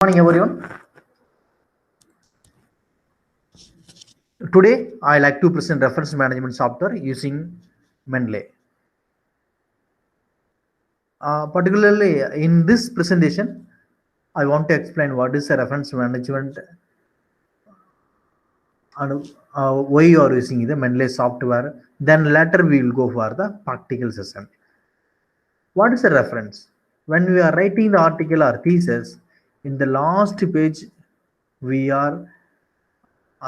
Morning everyone. Today I like to present reference management software using Mendeley. Particularly in this presentation, I want to explain what is a reference management and why you are using the Mendeley software. Then later we will go for the practical session. What is a reference? When we are writing the article or thesis, in the last page we are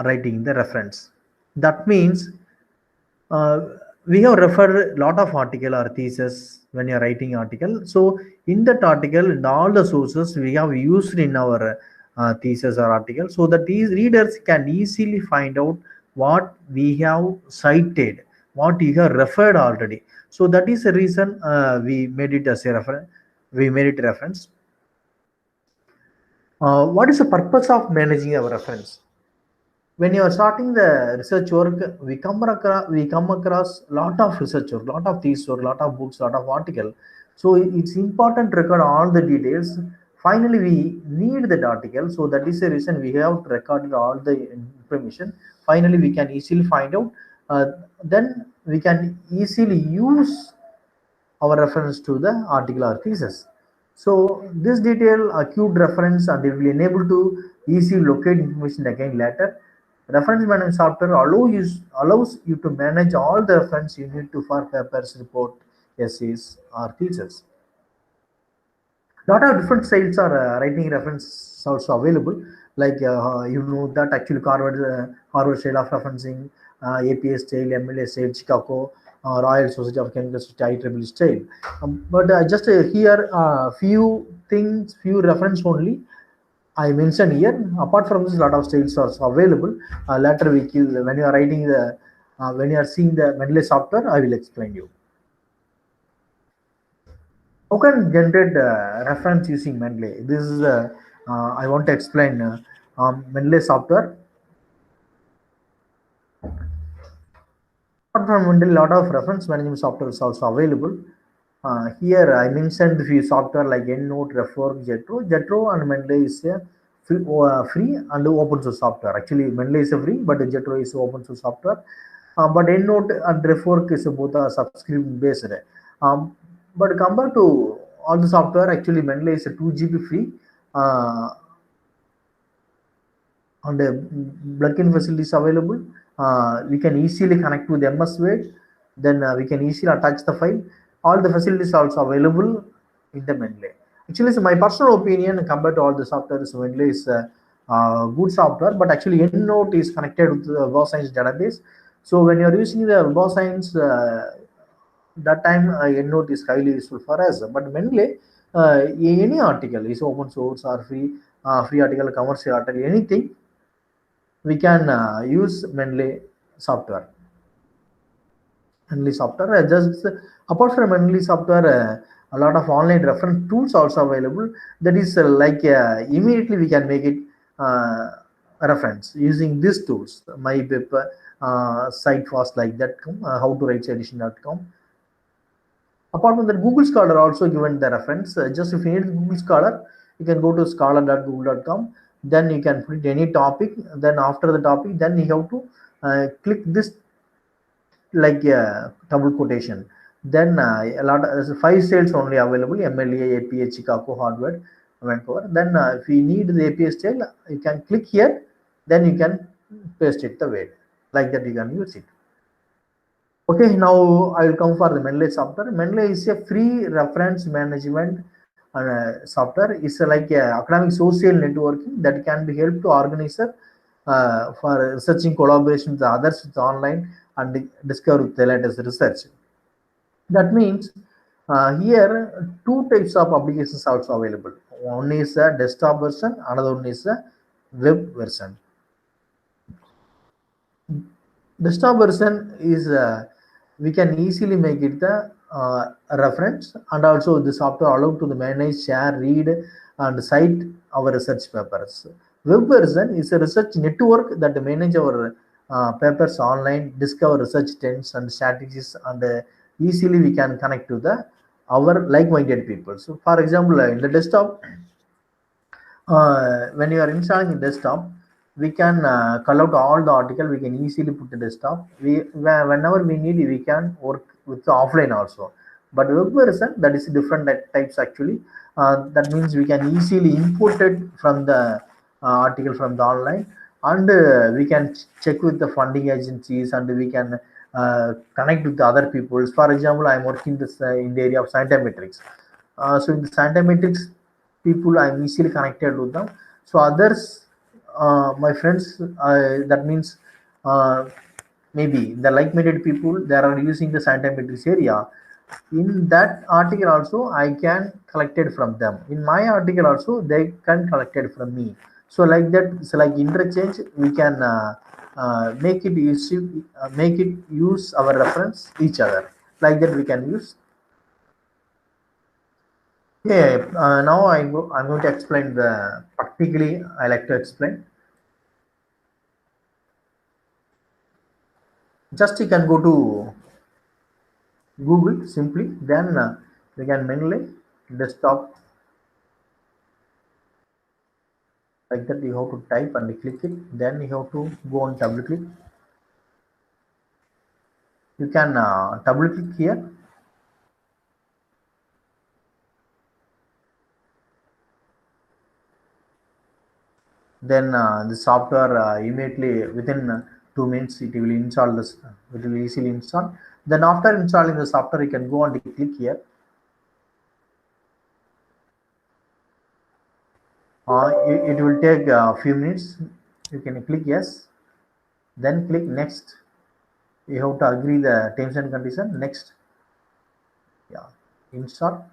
writing the reference. That means uh, we have referred a lot of article or thesis when you are writing article. So in that article and all the sources we have used in our thesis or article, so that these readers can easily find out what we have cited, what you have referred already. So that is the reason we made it as a reference. We made it reference. What is the purpose of managing our reference? When you are starting the research work, we come across lot of research work, lot of these work, lot of books, lot of article. So it's important to record all the details. Finally, we need that article, so that is the reason we have recorded all the information. Finally, we can easily find out. Then we can easily use our reference to the article or thesis. So this detail acute reference and it will enable to easily locate information again later. Reference management software allows you to manage all the reference you need to for papers, report, essays, or thesis. Lot of different styles are writing reference also available. Like you know that actually Harvard style of referencing, APA style, MLA style, Chicago, Royal Society of Chemical IEEE style. But just here few things, few reference only I mentioned here. Apart from this, lot of styles are also available. Later when you are writing the when you are seeing the Mendeley software, I will explain you. How can generate reference using Mendeley? This is I want to explain Mendeley software. Apart from Mendeley, a lot of reference management software is also available. Here I mentioned a few software like EndNote, Refor, Jetro. Jetro and Mendeley is a free and open source software. Actually, Mendeley is a free, but Jetro is open source software. But EndNote and Refor is both are subscription based. Um, but compared to all the software, actually Mendeley is a 2 GB free. And plugin facilities available. We can easily connect with MS Word. Then we can easily attach the file. All the facilities are also available in the Mendeley. Actually, so my personal opinion compared to all the softwares, Mendeley is a good software. But actually, EndNote is connected with the Web Science database. So when you are using the Web Science, that time EndNote is highly useful for us. But Mendeley, any article is open source or free article, commercial article, anything we can use Mendeley software. Mendeley software just apart from Mendeley software, a lot of online reference tools also available. That is like immediately we can make it reference using these tools. MyWeb, Sitefast like that, how to write edition.com. Apart from that, Google Scholar also given the reference. Just if you need Google Scholar, you can go to scholar.google.com. Then you can put any topic. Then after the topic, then you have to click this like double quotation. Then a lot of 5 styles only available: MLA, APA, Chicago, Harvard, Vancouver. Then if you need the APA style, you can click here. Then you can paste it the way like that. You can use it. Okay, now I will come for the Mendeley software. Mendeley is a free reference management software. It's like a academic social networking that can be helped to organizer for researching collaboration with others with online and discover the latest research. That means here two types of applications are also available. One is a desktop version, another one is a web version. Desktop version is we can easily make it the reference, and also the software allow to the manage, share, read, and cite our research papers. Web version is a research network that manage our papers online, discover research trends and strategies, and easily we can connect to the our like-minded people. So, for example, in the desktop, When you are installing a desktop, we can call out all the article. We can easily put the desktop. Whenever we need, we can work with the offline also. But web version, that is different types actually. That means we can easily import it from the article from the online, and we can check with the funding agencies, and we can connect with the other people. For example, I am working this in the area of scientimetrics. So in the scientimetrics people, I'm easily connected with them. So others, my friends, that means uh, maybe the like-minded people that are using the scientific area. In that article also, I can collected from them. In my article also, they can collected from me. So like that, it's like interchange. We can make it use our reference each other. Like that, we can use. Yeah, now I'm going to explain the practically. I like to explain. Just you can go to Google simply, then you can manually desktop like that. You have to type and click it. Then you have to go on double click. You can double click here. Then the software immediately within 2 minutes it will install this. It will easily install. Then after installing the software, you can go and click here. It will take a few minutes. You can click yes, then click next. You have to agree the terms and condition. Next, yeah, install.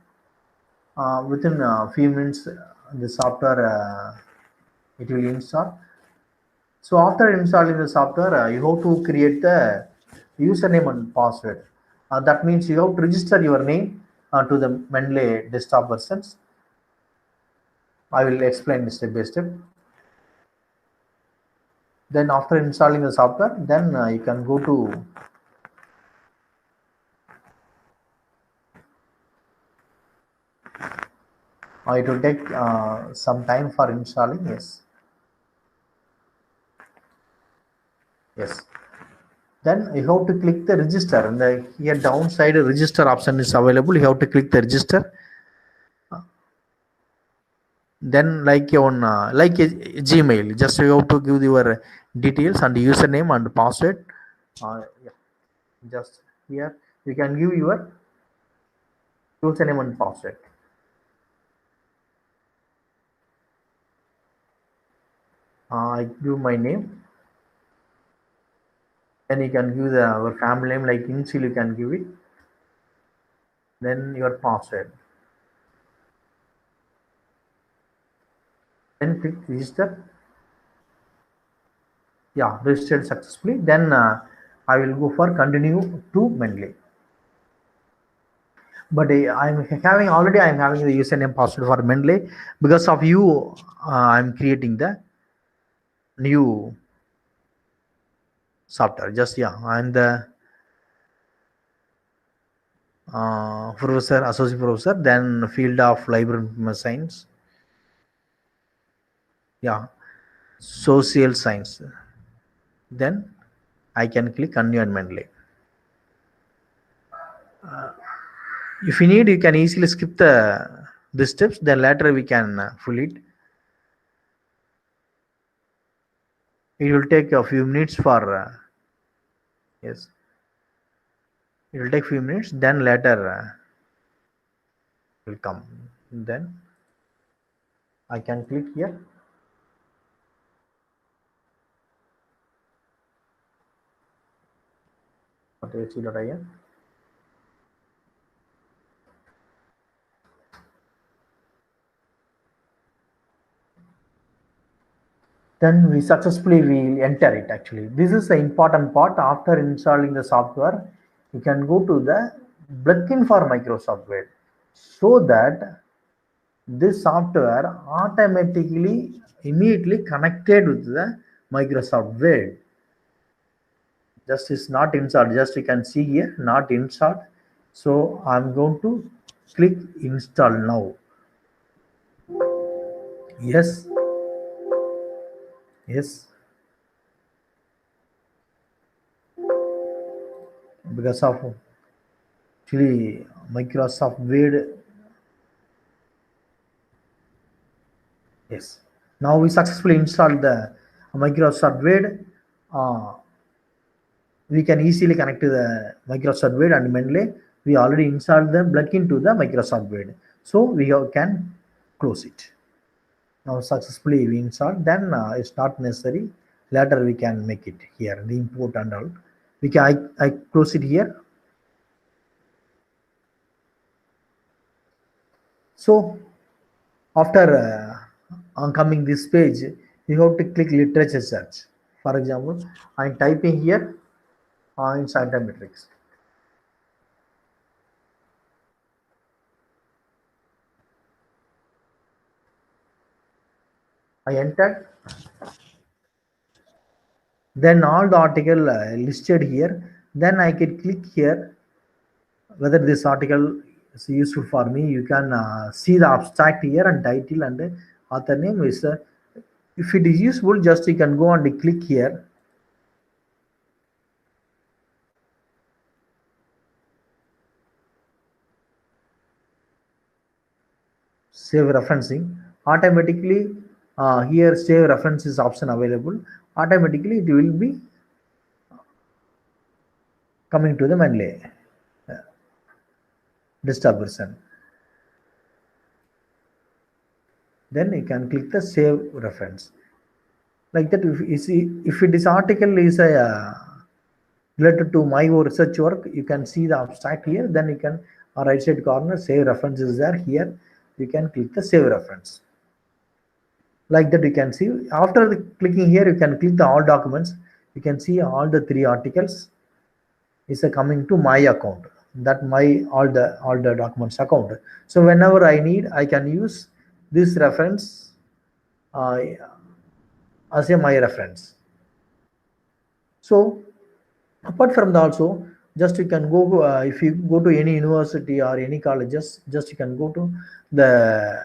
Within a few minutes, the software it will install. So after installing the software, you have to create the username and password. That means you have to register your name to the Mendeley desktop versions. I will explain step by step. Then after installing the software, then you can go to it will take some time for installing. Yes. Then you have to click the register, and the here downside register option is available. You have to click the register. Then like on like a Gmail, just you have to give your details and username and password. Yeah, just here you can give your username and password. I give my name. Then you can give our family name like initial. You can give it. Then your password. Then click register. Yeah, registered successfully. Then I will go for continue to Mendeley. But I'm having the username password for Mendeley. Because of you, I'm creating the new software. Just yeah, I'm the professor, associate professor. Then field of library science. Yeah, social science. Then I can click continue and Mendeley. If you need, you can easily skip the steps. Then later we can fill it. It will take a few minutes for yes. It will take few minutes. Then later will come. Then I can click here. .ac.in. Then we successfully will enter it. Actually, this is the important part. After installing the software, you can go to the plugin for Microsoft Word, so that this software automatically immediately connected with the Microsoft Word. Just is not installed. Just you can see here, not installed. So I'm going to click install now. Yes, yes, because of actually Microsoft Word. Yes. Now we successfully installed the Microsoft Word. Uh, we can easily connect to the Microsoft Word and Mendeley. We already installed the plugin to the Microsoft Word. So can close it. Now successfully we installed, then it's not necessary. Later we can make it here, the import and all. I close it here. So after on coming this page, you have to click literature search. For example, I'm typing here in scientometrics. I entered, then all the article listed here. Then I can click here whether this article is useful for me. You can see the abstract here and title and author name is. If it is useful, just you can go and click here. Save referencing. Automatically, here save references option available. Automatically, it will be coming to the Mendeley desktop version. Then you can click the save reference. Like that, if it is article is a related to my research work, you can see the abstract here. Then you can right side corner save reference is there. Here you can click the save reference. Like that, you can see after clicking here, you can click the all documents. You can see all the 3 articles is coming to my account, that my all the documents account. So whenever I need, I can use this reference uh, as a my reference. So apart from that also, just you can go if you go to any university or any colleges, just you can go to the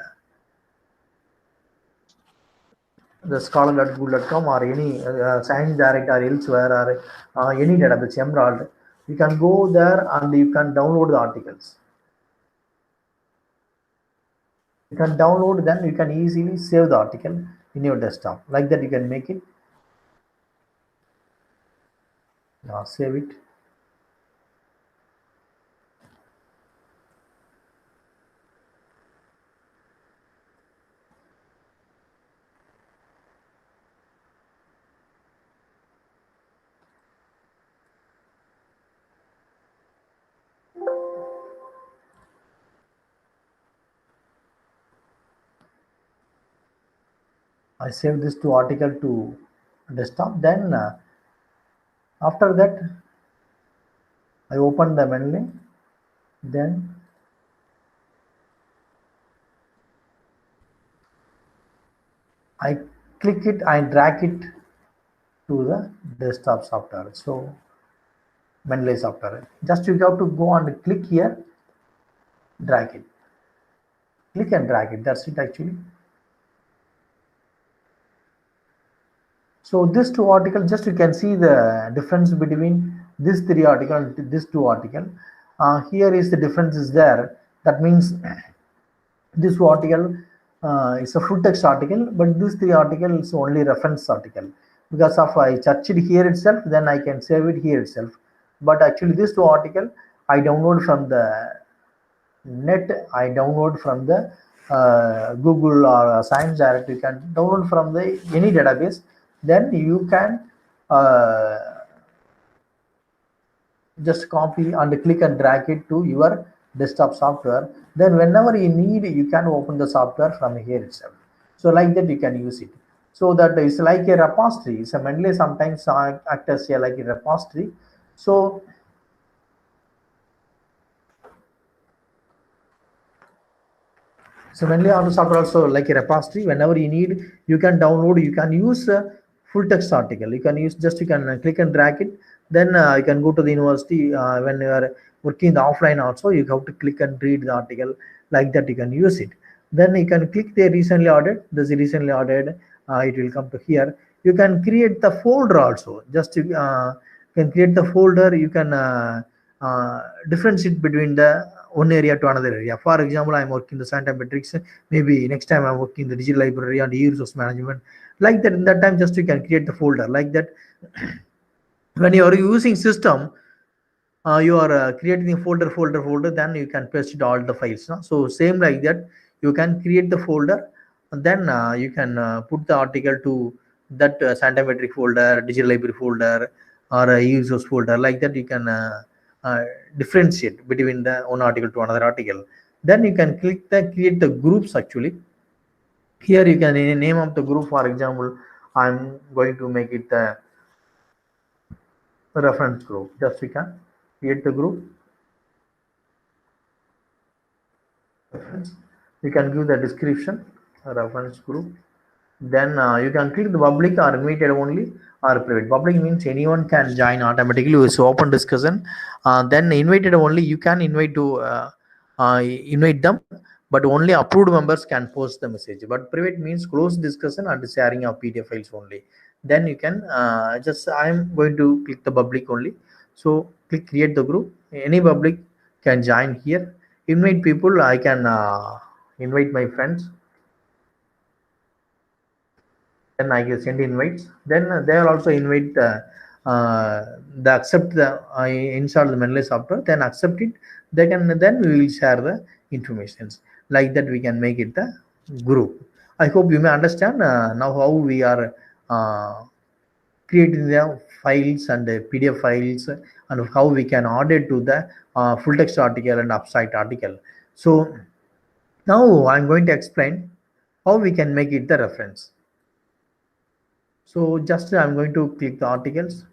scholar.google.com or any science direct or elsewhere or any database Emerald. You can go there and you can download the articles. You can download, then you can easily save the article in your desktop. Like that, you can make it. Save it. I save this to article to desktop. Then after that, I open the menu. Then I click it, I drag it to the desktop software. So Mendeley software. Just you have to go and click here, drag it. Click and drag it. That's it actually. So this 2 articles, just you can see the difference between this 3 article and this 2 article. Here is the difference is there. That means this article is a full text article, but this 3 article is only reference article. Because of I searched it here itself, then I can save it here itself. But actually this 2 article I download from the net. I download from the Google or Science Direct. You can download from the any database. Then you can just copy and click and drag it to your desktop software. Then whenever you need, you can open the software from here itself. So like that, you can use it. So that is like a repository. So Mendeley sometimes act as like a repository. So Mendeley auto software also like a repository. Whenever you need, you can download. You can use a full text article. You can use, just you can click and drag it. Then you can go to the university when you are working the offline also. You have to click and read the article. Like that, you can use it. Then you can click the recently ordered. This is recently ordered. It will come to here. You can create the folder also. Just you can create the folder. You can differentiate between the one area to another area. For example, I'm working the Santa Metrics. Maybe next time I'm working the digital library and e-resource management. Like that, in that time, just you can create the folder like that. When you are using system, you are creating a folder, then you can paste it all the files, no? So same like that, you can create the folder, and then you can put the article to that Scientific folder, digital library folder, or a users folder. Like that you can uh, differentiate between the one article to another article. Then you can click the create the groups. Actually, here you can name of the group. For example, I'm going to make it the reference group. Just we can create the group reference. You can give the description reference group. Then you can click the public or invited only or private. Public means anyone can join automatically. It's open discussion. Then invited only, you can invite them, but only approved members can post the message. But private means closed discussion and sharing of PDF files only. Then you can just I'm going to click the public only. So click create the group. Any public can join here. Invite people. I can invite my friends. Then I can send invites. Then they will also invite the accept the install the Mendeley software. Then accept it. They can then we will share the informations. Like that we can make it the group. I hope you may understand now how we are uh, creating the files and the PDF files, and how we can add to the full text article and abstract article. So now I'm going to explain how we can make it the reference. So just I'm going to click the articles.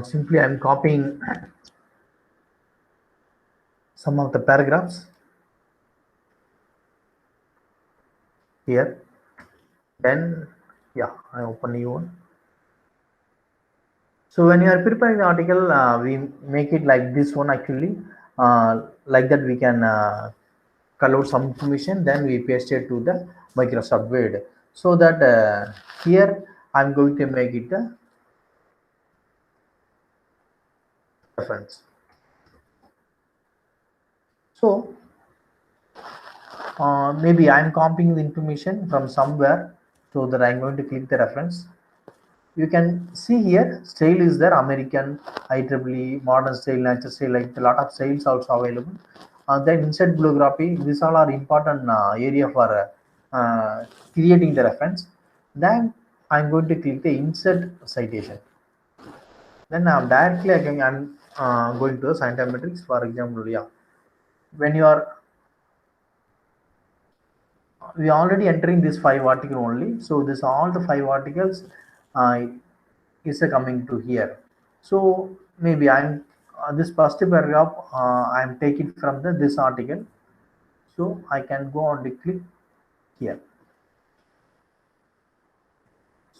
Simply I'm copying some of the paragraphs here. Then yeah, I open new one. So when you are preparing the article, we make it like this one actually. Like that we can collect some information. Then we paste it to the Microsoft Word. So that here I'm going to make it the reference. So maybe I'm copying the information from somewhere, so that I'm going to click the reference. You can see here style is there, American, IEEE, modern style, natural style, like a lot of styles also available. Then insert bibliography, these all are important area for creating the reference. Then I'm going to click the insert citation. Then I'm directly again I'm going to the scientific metrics. For example, yeah, when you are we already entering this 5 article only. So this all the 5 articles uh, is coming to here. So maybe I'm this first paragraph I'm taking from the this article. So I can go on the click here.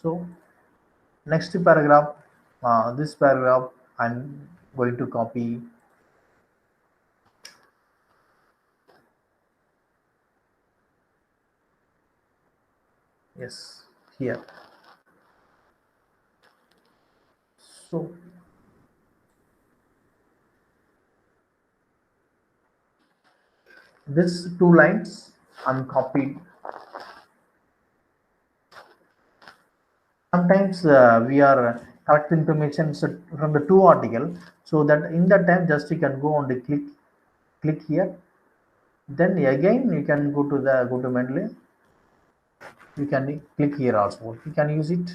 So next paragraph, this paragraph I'm going to copy. Yes, here. So this 2 lines I'm copied. Sometimes we are collect information from the 2 article, so that in that time just you can go on the click here. Then again you can go to Mendeley. You can click here also. You can use it.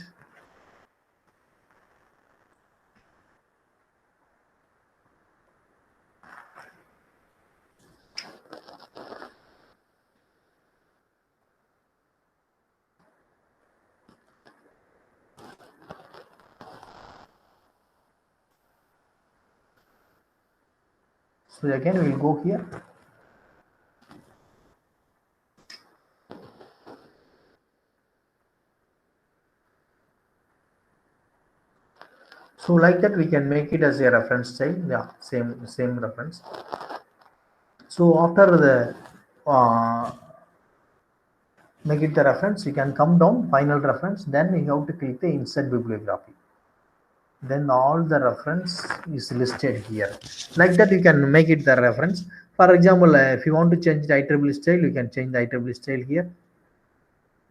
So again we'll go here. So like that we can make it as a reference style. Yeah, same reference. So after the make it the reference, you can come down final reference, then you have to click the insert bibliography. Then all the reference is listed here. Like that you can make it the reference. For example, if you want to change the IEEE style, you can change the IEEE style here.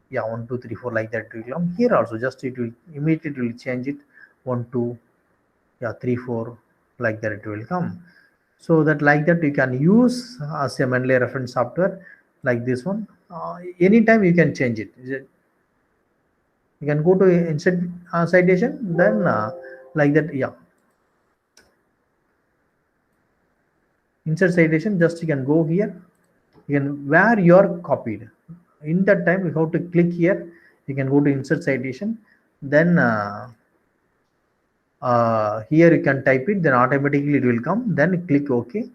Yeah, 1 2 3 4, like that it will come here also. Just it will immediately change it. 1 2, yeah, 3 4, like that it will come. So that like that you can use as a Mendeley reference software, like this one. Anytime you can change it. You can go to insert citation, then like that. Yeah, insert citation, just you can go here. You can where you are copied. In that time you have to click here. You can go to insert citation, then here you can type it, then automatically it will come, then click OK.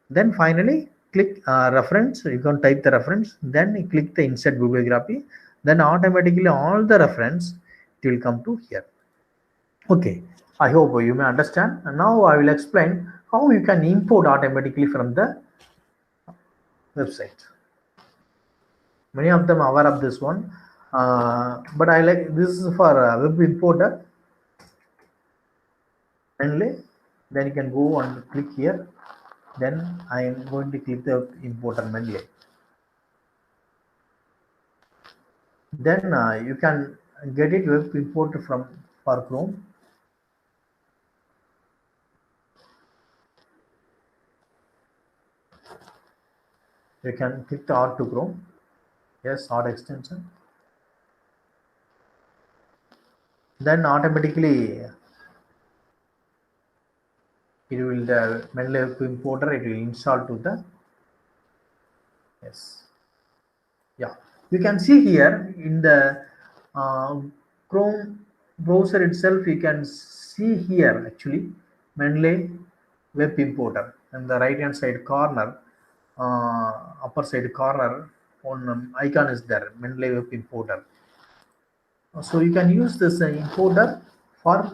Then finally click reference. You can type the reference, then you click the insert bibliography, then automatically all the reference it will come to here. Okay, I hope you may understand. And now I will explain how you can import automatically from the website. Many of them are aware of this one, but I like this is for web importer only. Then you can go and click here. Then I am going to click the importer Mendeley. Then you can get it web importer from for Chrome. You can click the R to Chrome. Yes, R extension. Then automatically it will the Mendeley web importer, it will install to the, yes. Yeah, you can see here in the uh, Chrome browser itself, you can see here actually Mendeley web importer in the right hand side corner, upper side corner, on icon is there, Mendeley web importer. So you can use this importer for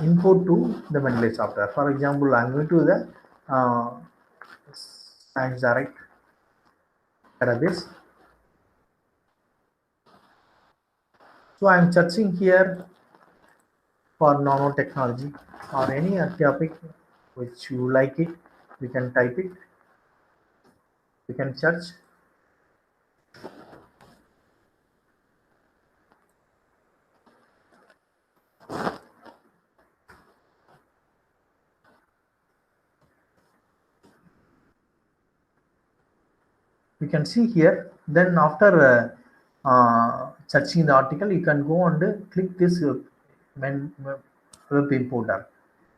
import to the Mendeley software. For example, I'm going to the Science Direct database. So I'm searching here for nanotechnology or any other topic which you like it. You can type it. You can search. You can see here. Then after searching the article, you can go and click this web importer.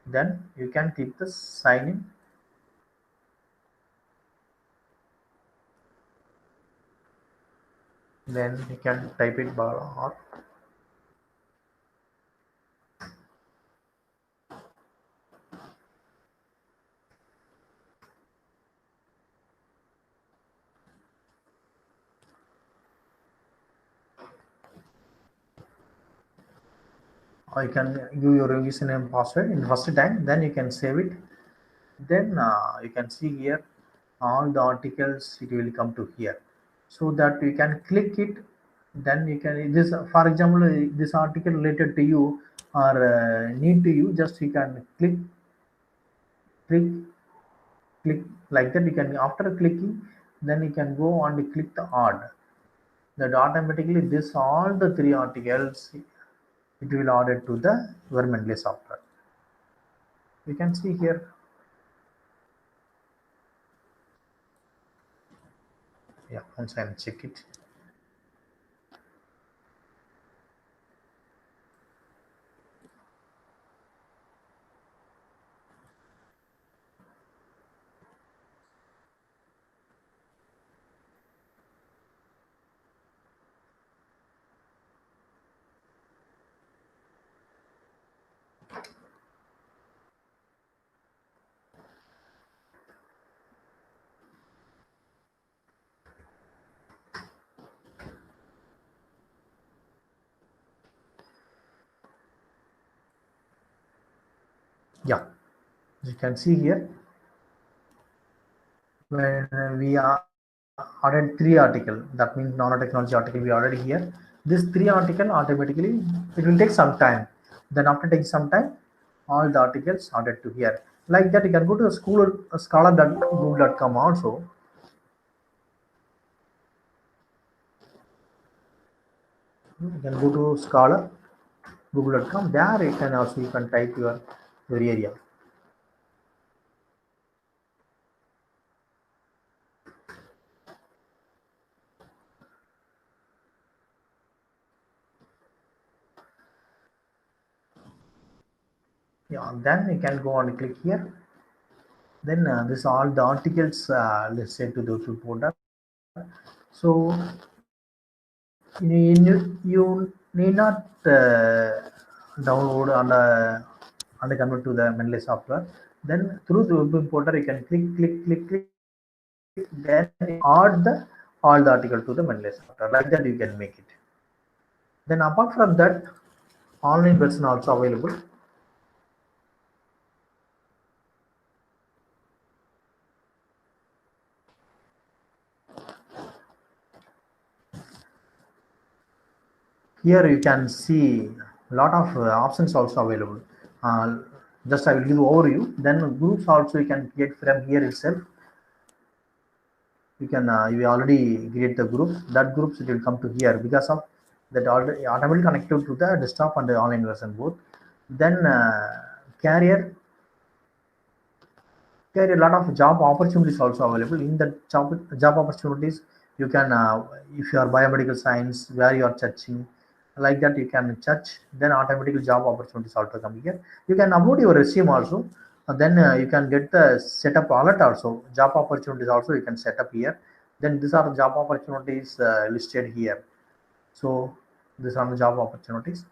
Then you can click the sign in. Then you can type it bar or you can give your username and password in first time. Then you can save it. Then you can see here all the articles, it will come to here, so that you can click it. Then you can this, for example, this article related to you or need to you, just you can click click, like that. You can, after clicking, then you can go and click the add, that automatically this all the three articles it will add it to the Mendeley software. You can see here. Yeah, once I check it. Yeah, you can see here when we are added 3 article, that means nanotechnology article we added here. This 3 article automatically, it will take some time. Then after taking some time, all the articles added to here. Like that, you can go to the school scholar.google.com also. You can go to scholar google.com. There you can also you can type your area. Yeah, then you can go and click here. Then this all the articles, let's say to the reporter. So you need not download and convert to the Mendeley software. Then through the web importer, you can click, then add all the article to the Mendeley software. Like that, you can make it. Then apart from that, online version also available. Here you can see a lot of options also available. Uh, just I will give overview. Then groups also you can create from here itself. You can you already create the group. That groups it will come to here because of that already automatically connected to the desktop and the online version both. Then carrier a lot of job opportunities also available. In the job opportunities, you can if you are biomedical science where you are searching, like that you can search, then automatically job opportunities also come here. You can upload your resume also, and then you can get the setup alert also. Job opportunities also you can set up here. Then these are the job opportunities listed here. So these are the job opportunities.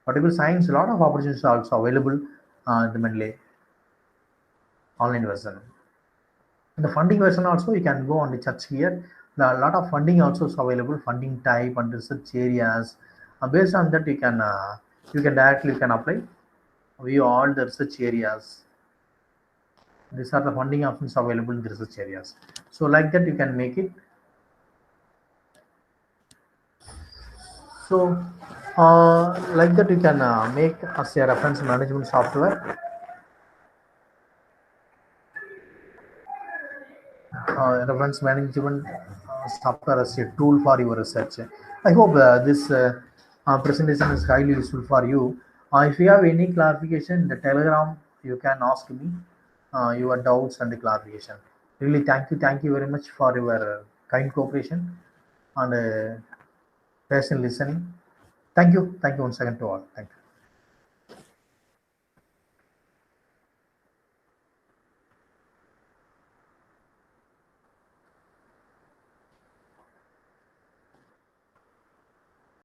Particular science, a lot of opportunities are also available in the Mendeley online version. In the funding version also, you can go on the search here. A lot of funding also is available, funding type and research areas. Based on that, you can directly you can apply, view all the research areas. These are the funding options available in the research areas. So like that, you can make it. So like that, you can make as a reference management software, reference management software as a tool for your research. I hope this presentation is highly useful for you. If you have any clarification in the Telegram, you can ask me your doubts and the clarification. Really, thank you very much for your kind cooperation and patient listening. Thank you once again to all. Thank you.